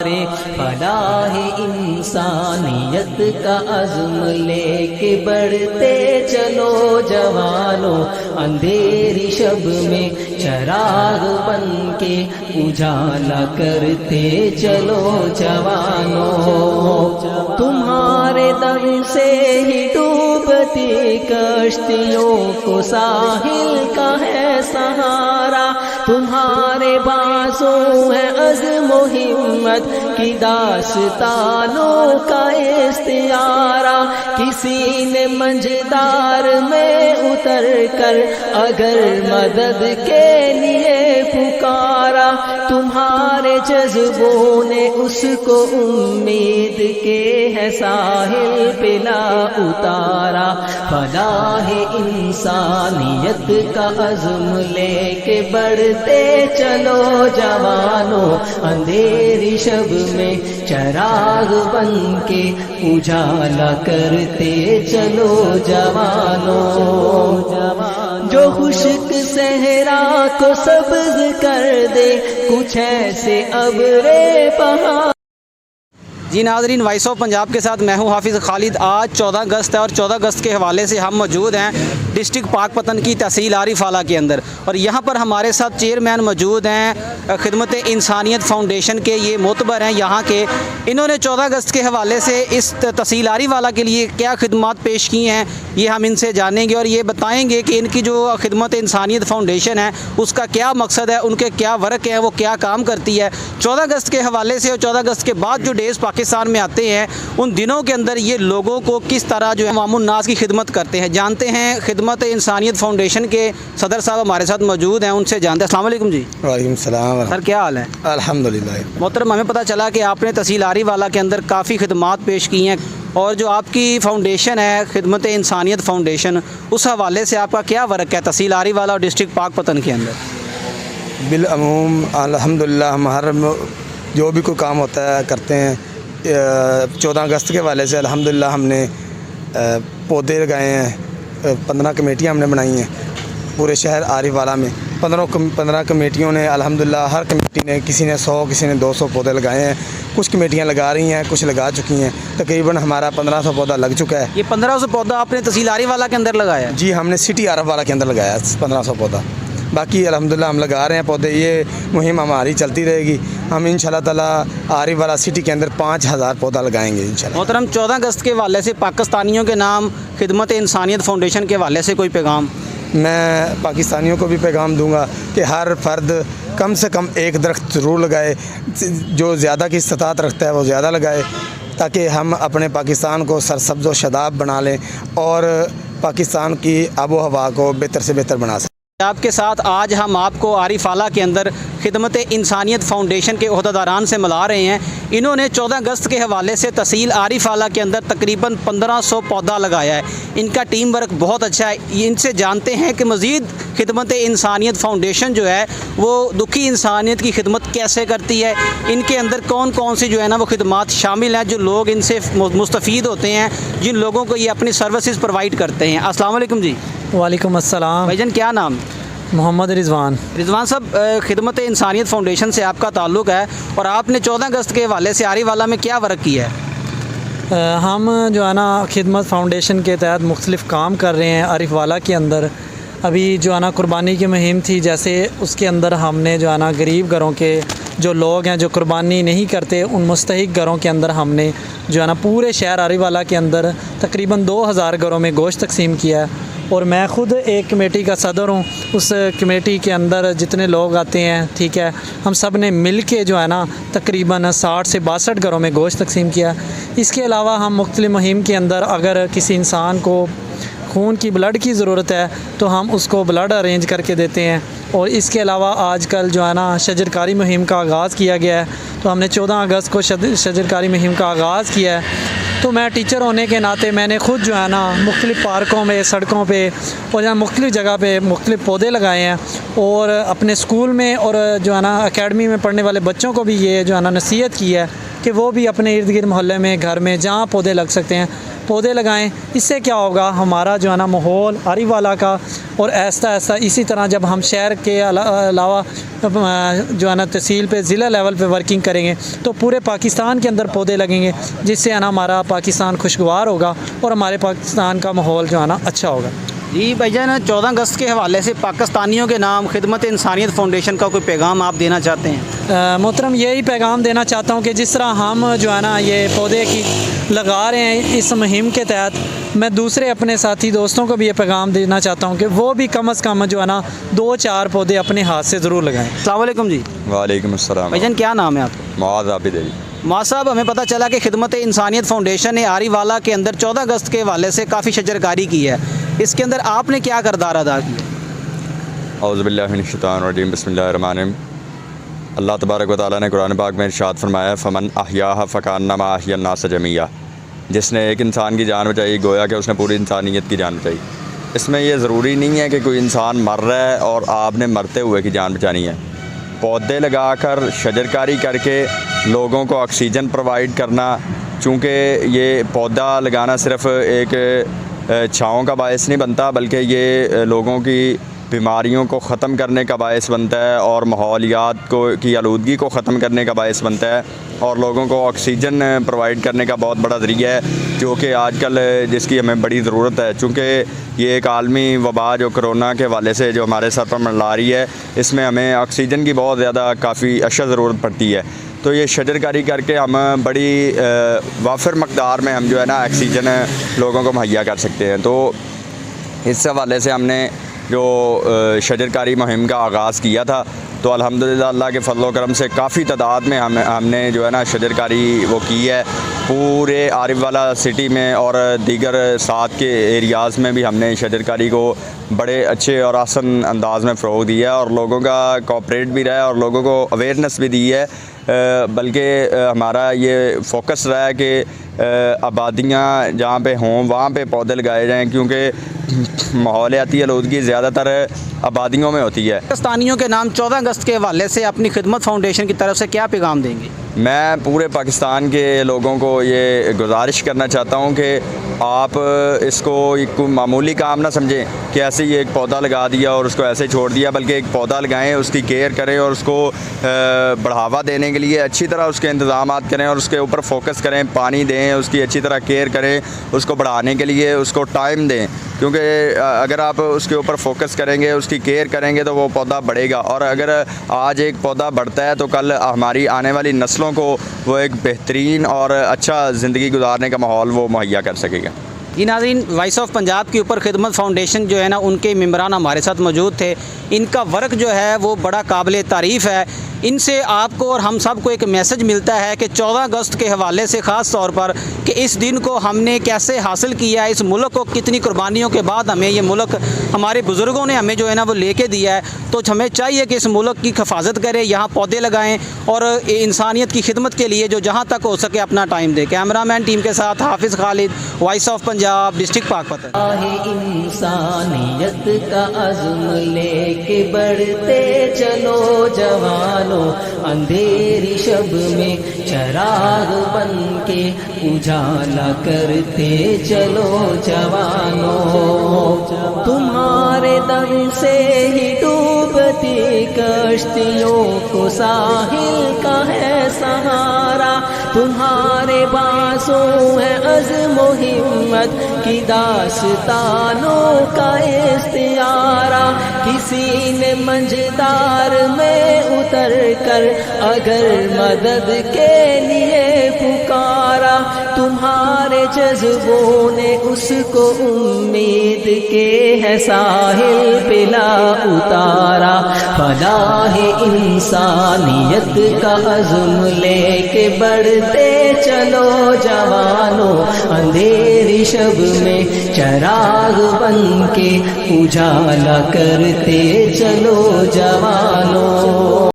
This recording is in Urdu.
میں فلاح انسانیت کا عزم لے کے بڑھتے چلو جوانوں، اندھیری شب میں چراغ بن کے اجالا کرتے چلو جوانوں، تمہارے دم سے ہی ڈوبتی کشتیوں کو ساحل کا ہے سہارا، تمہارے بازوں ہے عزم و ہمت کی داستانوں کا استعارہ، کسی نے منجدار میں اتر کر اگر مدد کے لیے پکارا، تمہارے جذبوں نے اس کو امید کے ہے ساحل پہ لا اتارا، فلاح انسانیت کا عزم لے کے بڑھتے چلو جوانوں، اندھیری شب میں چراغ بن کے اجالا کرتے چلو جوانوں، جو خشک صحرا کو سبز کر دے کچھ ایسے ابرے بہار۔ جی ناظرین، وائس آف پنجاب کے ساتھ میں ہوں حافظ خالد۔ آج 14 اگست ہے اور 14 اگست کے حوالے سے ہم موجود ہیں ڈسٹرکٹ پاک پتن کی تحصیل عارف اعلیٰ کے اندر، اور یہاں پر ہمارے ساتھ چیئرمین موجود ہیں خدمت انسانیت فاؤنڈیشن کے، یہ معتبر ہیں یہاں کے۔ انہوں نے 14 اگست کے حوالے سے اس تحصیل عارف اعلیٰ کے لیے کیا خدمات پیش کی ہیں یہ ہم ان سے جانیں گے، اور یہ بتائیں گے کہ ان کی جو خدمت انسانیت فاؤنڈیشن ہے اس کا کیا مقصد ہے، ان کے کیا ورک ہیں، وہ کیا کام کرتی ہے 14 اگست کے حوالے سے، اور 14 اگست کے بعد جو ڈیز پاکستان میں آتے ہیں ان دنوں کے اندر یہ لوگوں کو کس طرح جو ہے عوام الناس کی خدمت کرتے ہیں۔ جانتے ہیں خدمت انسانیت فاؤنڈیشن کے صدر صاحب ہمارے ساتھ موجود ہیں، ان سے جانتے ہیں۔ السلام علیکم جی۔ وعلیکم السلام سر، کیا حال ہے؟ الحمدللہ محترم، ہمیں پتہ چلا کہ آپ نے تحصیل عارف اعلیٰ کے اندر کافی خدمات پیش کی ہیں، اور جو آپ کی فاؤنڈیشن ہے خدمت انسانیت فاؤنڈیشن، اس حوالے سے آپ کا کیا ورک ہے تحصیل عارف اعلیٰ اور ڈسٹرکٹ پاک پتن کے اندر؟ بالعموم الحمدللہ ہم ہر جو بھی کوئی کام ہوتا ہے کرتے ہیں۔ 14 اگست کے حوالے سے الحمدللہ ہم نے پودے لگائے ہیں، 15 کمیٹیاں ہم نے بنائی ہیں پورے شہر عارف اعلیٰ میں۔ 15 کمیٹیوں نے الحمدللہ ہر کمیٹی نے کسی نے 100 کسی نے 200 پودے لگائے ہیں، کچھ کمیٹیاں لگا رہی ہیں، کچھ لگا چکی ہیں، تقریباً ہمارا 1500 پودا لگ چکا ہے۔ یہ 1500 پودا آپ نے تحصیل عارف اعلیٰ کے اندر لگایا ہے؟ جی، ہم نے سٹی عارف اعلیٰ کے اندر لگایا 1500 پودا، باقی الحمدللہ ہم لگا رہے ہیں پودے۔ یہ مہم ہماری چلتی رہے گی، ہم انشاءاللہ تعالی عارف اعلیٰ سٹی کے اندر 5000 پودا لگائیں گے انشاءاللہ۔ محترم، 14 اگست کے حوالے سے پاکستانیوں کے نام خدمت انسانیت فاؤنڈیشن کے حوالے سے کوئی پیغام؟ میں پاکستانیوں کو بھی پیغام دوں گا کہ ہر فرد کم سے کم ایک درخت ضرور لگائے، جو زیادہ کی استطاعت رکھتا ہے وہ زیادہ لگائے، تاکہ ہم اپنے پاکستان کو سرسبز و شاداب بنا لیں اور پاکستان کی آب و ہوا کو بہتر سے بہتر بنا سکیں۔ آپ کے ساتھ آج ہم آپ کو عارف اعلیٰ کے اندر خدمت انسانیت فاؤنڈیشن کے عہدیداران سے ملا رہے ہیں۔ انہوں نے 14 اگست کے حوالے سے تحصیل عارف اعلیٰ کے اندر تقریباً 1500 پودا لگایا ہے۔ ان کا ٹیم ورک بہت اچھا ہے۔ ان سے جانتے ہیں کہ مزید خدمت انسانیت فاؤنڈیشن جو ہے وہ دکھی انسانیت کی خدمت کیسے کرتی ہے، ان کے اندر کون کون سی جو ہے نا وہ خدمات شامل ہیں جو لوگ ان سے مستفید ہوتے ہیں، جن لوگوں کو یہ اپنی سروسز پرووائڈ کرتے ہیں۔ السلام علیکم جی۔ وعلیکم السلام۔ بھائی جان، کیا نام؟ محمد رضوان۔ رضوان صاحب، خدمت انسانیت فاؤنڈیشن سے آپ کا تعلق ہے، اور آپ نے 14 اگست کے حوالے سے عارف اعلیٰ میں کیا ورک کیا ہے؟ ہم جو ہے نا خدمت فاؤنڈیشن کے تحت مختلف کام کر رہے ہیں عارف اعلیٰ کے اندر۔ ابھی جو ہے نا قربانی کی مہم تھی، جیسے اس کے اندر ہم نے جو ہے نا غریب گھروں کے جو لوگ ہیں جو قربانی نہیں کرتے، ان مستحق گھروں کے اندر ہم نے جو ہے نا پورے شہر عارف اعلیٰ کے اندر تقریباً 2000 گھروں میں گوشت تقسیم کیا ہے، اور میں خود ایک کمیٹی کا صدر ہوں۔ اس کمیٹی کے اندر جتنے لوگ آتے ہیں، ٹھیک ہے، ہم سب نے مل کے جو ہے نا تقریباً 60 سے 62 گھروں میں گوشت تقسیم کیا۔ اس کے علاوہ ہم مختلف مہم کے اندر اگر کسی انسان کو خون کی بلڈ کی ضرورت ہے تو ہم اس کو بلڈ ارینج کر کے دیتے ہیں، اور اس کے علاوہ آج کل جو ہے نا شجرکاری مہم کا آغاز کیا گیا ہے، تو ہم نے 14 اگست کو شجرکاری مہم کا آغاز کیا ہے۔ تو میں ٹیچر ہونے کے ناطے میں نے خود جو ہے نا مختلف پارکوں میں، سڑکوں پہ اور جہاں مختلف جگہ پہ مختلف پودے لگائے ہیں، اور اپنے اسکول میں اور جو ہے نا اکیڈمی میں پڑھنے والے بچوں کو بھی یہ جو ہے نا نصیحت کی ہے کہ وہ بھی اپنے ارد گرد محلے میں، گھر میں جہاں پودے لگ سکتے ہیں پودے لگائیں. اس سے کیا ہوگا ہمارا جو ہے نا ماحول آری والا کا، اور آہستہ آہستہ اسی طرح جب ہم شہر کے علاوہ جو ہے نا تحصیل پہ ضلع لیول پہ ورکنگ کریں گے تو پورے پاکستان کے اندر پودے لگیں گے، جس سے ہے نا ہمارا پاکستان خوشگوار ہوگا اور ہمارے پاکستان کا ماحول جو ہے نا اچھا ہوگا. جی بھائی جان، 14 اگست کے حوالے سے پاکستانیوں کے نام خدمت انسانیت فاؤنڈیشن کا کوئی پیغام آپ دینا چاہتے ہیں؟ محترم یہی پیغام دینا چاہتا ہوں کہ جس طرح ہم جو ہے نا یہ پودے کی لگا رہے ہیں اس مہم کے تحت، میں دوسرے اپنے ساتھی دوستوں کو بھی یہ پیغام دینا چاہتا ہوں کہ وہ بھی کم از کم جو ہے نا 2-4 پودے اپنے ہاتھ سے ضرور لگائیں. السلام علیکم جی. وعلیکم السلام. بھائی جان کیا نام ہے آپ کا؟ معاذ عابد علی. معاذ صاحب، ہمیں پتہ چلا کہ خدمت انسانیت فاؤنڈیشن نے آری والا کے اندر 14 اگست کے حوالے سے کافی شجرکاری کی ہے. اس کے اندر آپ نے کیا کردار ادا کیا؟ اعوذ باللہ من الشیطان الرجیم، بسم اللہ الرحمن الرحیم. اللہ تبارک و تعالیٰ نے قرآن پاک میں ارشاد فرمایا، فمن احیاھا فکانما احیا الناس جمیعا. جس نے ایک انسان کی جان بچائی گویا کہ اس نے پوری انسانیت کی جان بچائی. اس میں یہ ضروری نہیں ہے کہ کوئی انسان مر رہا ہے اور آپ نے مرتے ہوئے کی جان بچانی ہے. پودے لگا کر، شجرکاری کر کے لوگوں کو آکسیجن پرووائڈ کرنا، چونکہ یہ پودا لگانا صرف ایک چھاؤں کا باعث نہیں بنتا، بلکہ یہ لوگوں کی بیماریوں کو ختم کرنے کا باعث بنتا ہے اور ماحولیات کی آلودگی کو ختم کرنے کا باعث بنتا ہے اور لوگوں کو آکسیجن پرووائڈ کرنے کا بہت بڑا ذریعہ ہے، جو کہ آج کل جس کی ہمیں بڑی ضرورت ہے. چونکہ یہ ایک عالمی وبا جو کرونا کے حوالے سے جو ہمارے سر پر منڈلا رہی ہے، اس میں ہمیں آکسیجن کی بہت زیادہ کافی اشد ضرورت پڑتی ہے. تو یہ شجرکاری کر کے ہم بڑی وافر مقدار میں ہم جو ہے نا آکسیجن لوگوں کو مہیا کر سکتے ہیں. تو اس حوالے سے ہم نے جو شجرکاری مہم کا آغاز کیا تھا، تو الحمدللہ اللہ کے فضل و کرم سے کافی تعداد میں ہم نے جو ہے نا شجرکاری وہ کی ہے. پورے عارف والا سٹی میں اور دیگر ساتھ کے ایریاز میں بھی ہم نے شجرکاری کو بڑے اچھے اور آسان انداز میں فروغ دیا ہے اور لوگوں کا کوآپریٹ بھی رہا ہے اور لوگوں کو اویئرنیس بھی دی ہے. بلکہ ہمارا یہ فوکس رہا ہے کہ آبادیاں جہاں پہ ہوں وہاں پہ پودے لگائے جائیں، کیونکہ ماحولیاتی آلودگی زیادہ تر آبادیوں میں ہوتی ہے. پاکستانیوں کے نام 14 اگست کے حوالے سے اپنی خدمت فاؤنڈیشن کی طرف سے کیا پیغام دیں گے؟ میں پورے پاکستان کے لوگوں کو یہ گزارش کرنا چاہتا ہوں کہ آپ اس کو ایک معمولی کام نہ سمجھیں کہ ایسے ہی ایک پودا لگا دیا اور اس کو ایسے چھوڑ دیا، بلکہ ایک پودا لگائیں، اس کی کیئر کریں اور اس کو بڑھاوا دینے کے لیے اچھی طرح اس کے انتظامات کریں اور اس کے اوپر فوکس کریں، پانی دیں، اس کی اچھی طرح کیئر کریں، اس کو بڑھانے کے لیے اس کو ٹائم دیں. کیونکہ اگر آپ اس کے اوپر فوکس کریں گے، اس کی کیئر کریں گے تو وہ پودا بڑھے گا، اور اگر آج ایک پودا بڑھتا ہے تو کل ہماری آنے والی نسلوں کو وہ ایک بہترین اور اچھا زندگی گزارنے کا ماحول وہ مہیا کر سکے گا. جی ناظرین، وائس آف پنجاب کے اوپر خدمت فاؤنڈیشن جو ہے نا ان کے ممبران ہمارے ساتھ موجود تھے. ان کا ورک جو ہے وہ بڑا قابل تعریف ہے. ان سے آپ کو اور ہم سب کو ایک میسج ملتا ہے کہ 14 اگست کے حوالے سے خاص طور پر کہ اس دن کو ہم نے کیسے حاصل کیا ہے، اس ملک کو کتنی قربانیوں کے بعد ہمیں یہ ملک ہمارے بزرگوں نے ہمیں جو ہے نا وہ لے کے دیا ہے. تو ہمیں چاہیے کہ اس ملک کی حفاظت کریں، یہاں پودے لگائیں اور انسانیت کی خدمت کے لیے جو جہاں تک ہو سکے اپنا ٹائم دیں. کیمرہ مین ٹیم کے ساتھ حافظ خالد، وائس آف پنجاب، ڈسٹرکٹ پاک پتن. انسانیت کا عزم لے کے بڑھتے چلو جوانوں، اندھیری شب میں چراغ بن کے اجالا کرتے چلو جوانوں. تمہارے دم سے ہی ڈوبتی کشتیوں کو ساحل کا ہے سہارا، تمہارے بازوں ہے عزم و ہمت کی داستانوں کا استعارہ. کسی نے منجدار میں اتر کر اگر مدد کے لیے پکارا، تمہارے جذبوں نے اس کو امید کے ہے ساحل پہ لا اتارا. فلاح انسانیت کا عزم لے کے بڑھتے چلو جوانوں، اندھیری شب میں چراغ بن کے اجالا کرتے چلو جوانوں.